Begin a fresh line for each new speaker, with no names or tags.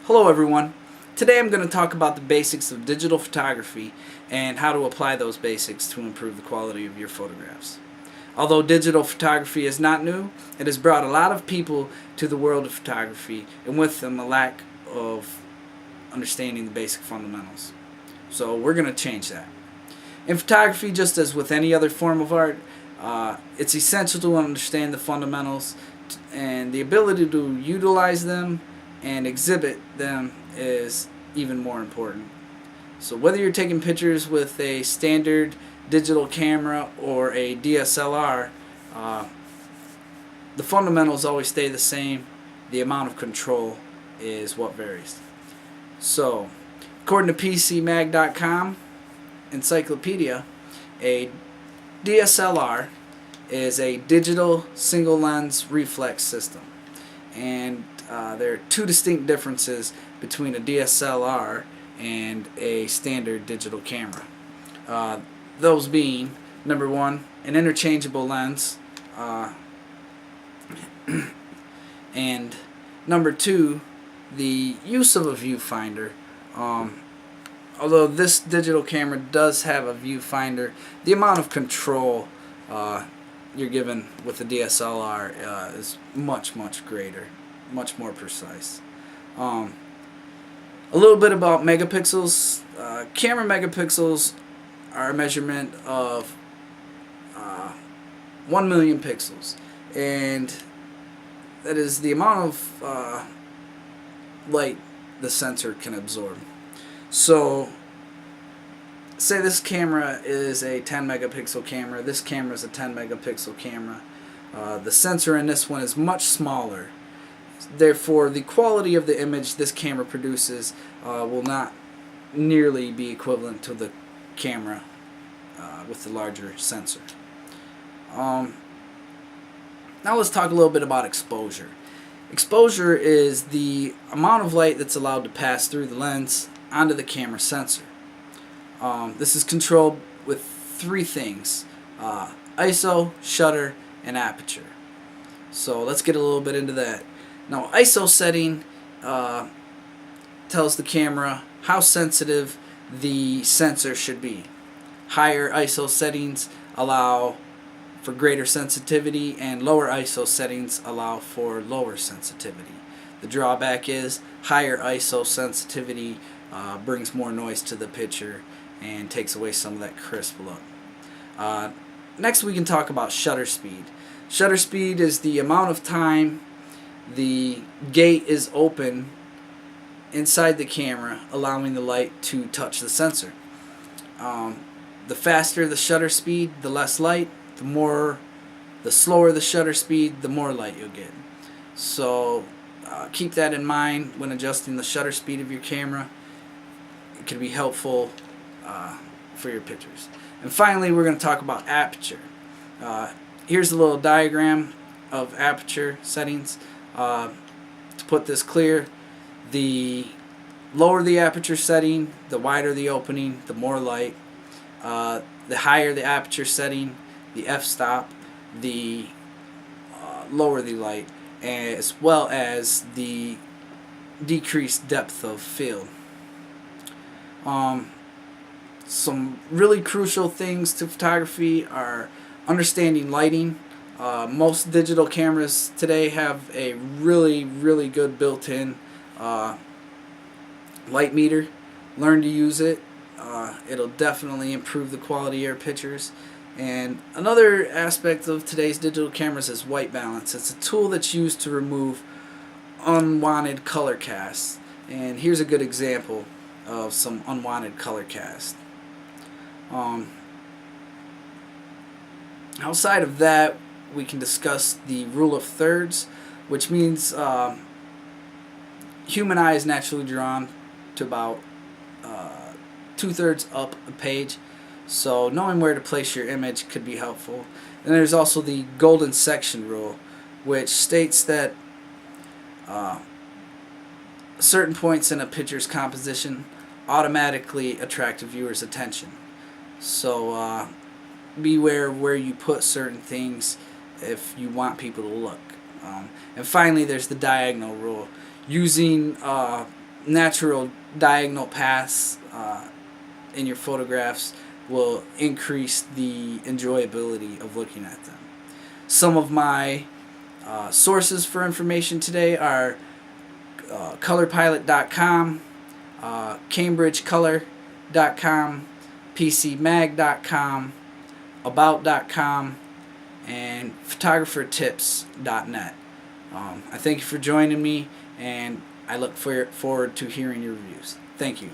Hello everyone. Today I'm going to talk about the basics of digital photography and how to apply those basics to improve the quality of your photographs. Although digital photography is not new, it has brought a lot of people to the world of photography, and with them a lack of understanding the basic fundamentals. So we're going to change that. In photography, just as with any other form of art, it's essential to understand the fundamentals, and the ability to utilize them and exhibit them is even more important. So whether you're taking pictures with a standard digital camera or a DSLR, the fundamentals always stay the same. The amount of control is what varies. So according to PCMag.com encyclopedia, a DSLR is a digital single lens reflex system, and there are two distinct differences between a DSLR and a standard digital camera. Those being, number one, an interchangeable lens, and number two, the use of a viewfinder. Although this digital camera does have a viewfinder, the amount of control you're given with the DSLR is much greater, much more precise. A little bit about megapixels. Camera megapixels are a measurement of 1 million pixels, and that is the amount of light the sensor can absorb. So say this camera is a 10 megapixel camera, this camera is a 10 megapixel camera. The sensor in this one is much smaller. Therefore, the quality of the image this camera produces will not nearly be equivalent to the camera with the larger sensor. Now let's talk a little bit about exposure. Exposure is the amount of light that's allowed to pass through the lens onto the camera sensor. This is controlled with three things: ISO, shutter, and aperture. So let's get a little bit into that. Now, ISO setting tells the camera how sensitive the sensor should be. Higher ISO settings allow for greater sensitivity, and lower ISO settings allow for lower sensitivity. The drawback is higher ISO sensitivity brings more noise to the picture and takes away some of that crisp look. Next, we can talk about shutter speed. Shutter speed is the amount of time the gate is open inside the camera, allowing the light to touch the sensor. The faster the shutter speed, the less light. The slower the shutter speed, the more light you'll get. So keep that in mind when adjusting the shutter speed of your camera. It can be helpful for your pictures. And finally, we're going to talk about aperture. Here's a little diagram of aperture settings. To put this clear, the lower the aperture setting, the wider the opening, the more light. The higher the aperture setting, the f-stop, the lower the light, as well as the decreased depth of field. Some really crucial things to photography are understanding lighting. Most digital cameras today have a really good built-in light meter. Learn to use it. It'll definitely improve the quality of your pictures. And another aspect of today's digital cameras is white balance. It's a tool that's used to remove unwanted color casts. And here's a good example of some unwanted color cast. Outside of that, we can discuss the rule of thirds, which means human eye is naturally drawn to about 2/3 up a page, so knowing where to place your image could be helpful. And there's also the golden section rule, which states that certain points in a picture's composition automatically attract a viewer's attention. So beware where you put certain things if you want people to look. And finally, there's the diagonal rule. Using natural diagonal paths in your photographs will increase the enjoyability of looking at them. Some of my sources for information today are colorpilot.com, cambridgecolor.com, pcmag.com, about.com, and photographertips.net. I thank you for joining me, and I look forward to hearing your reviews. Thank you.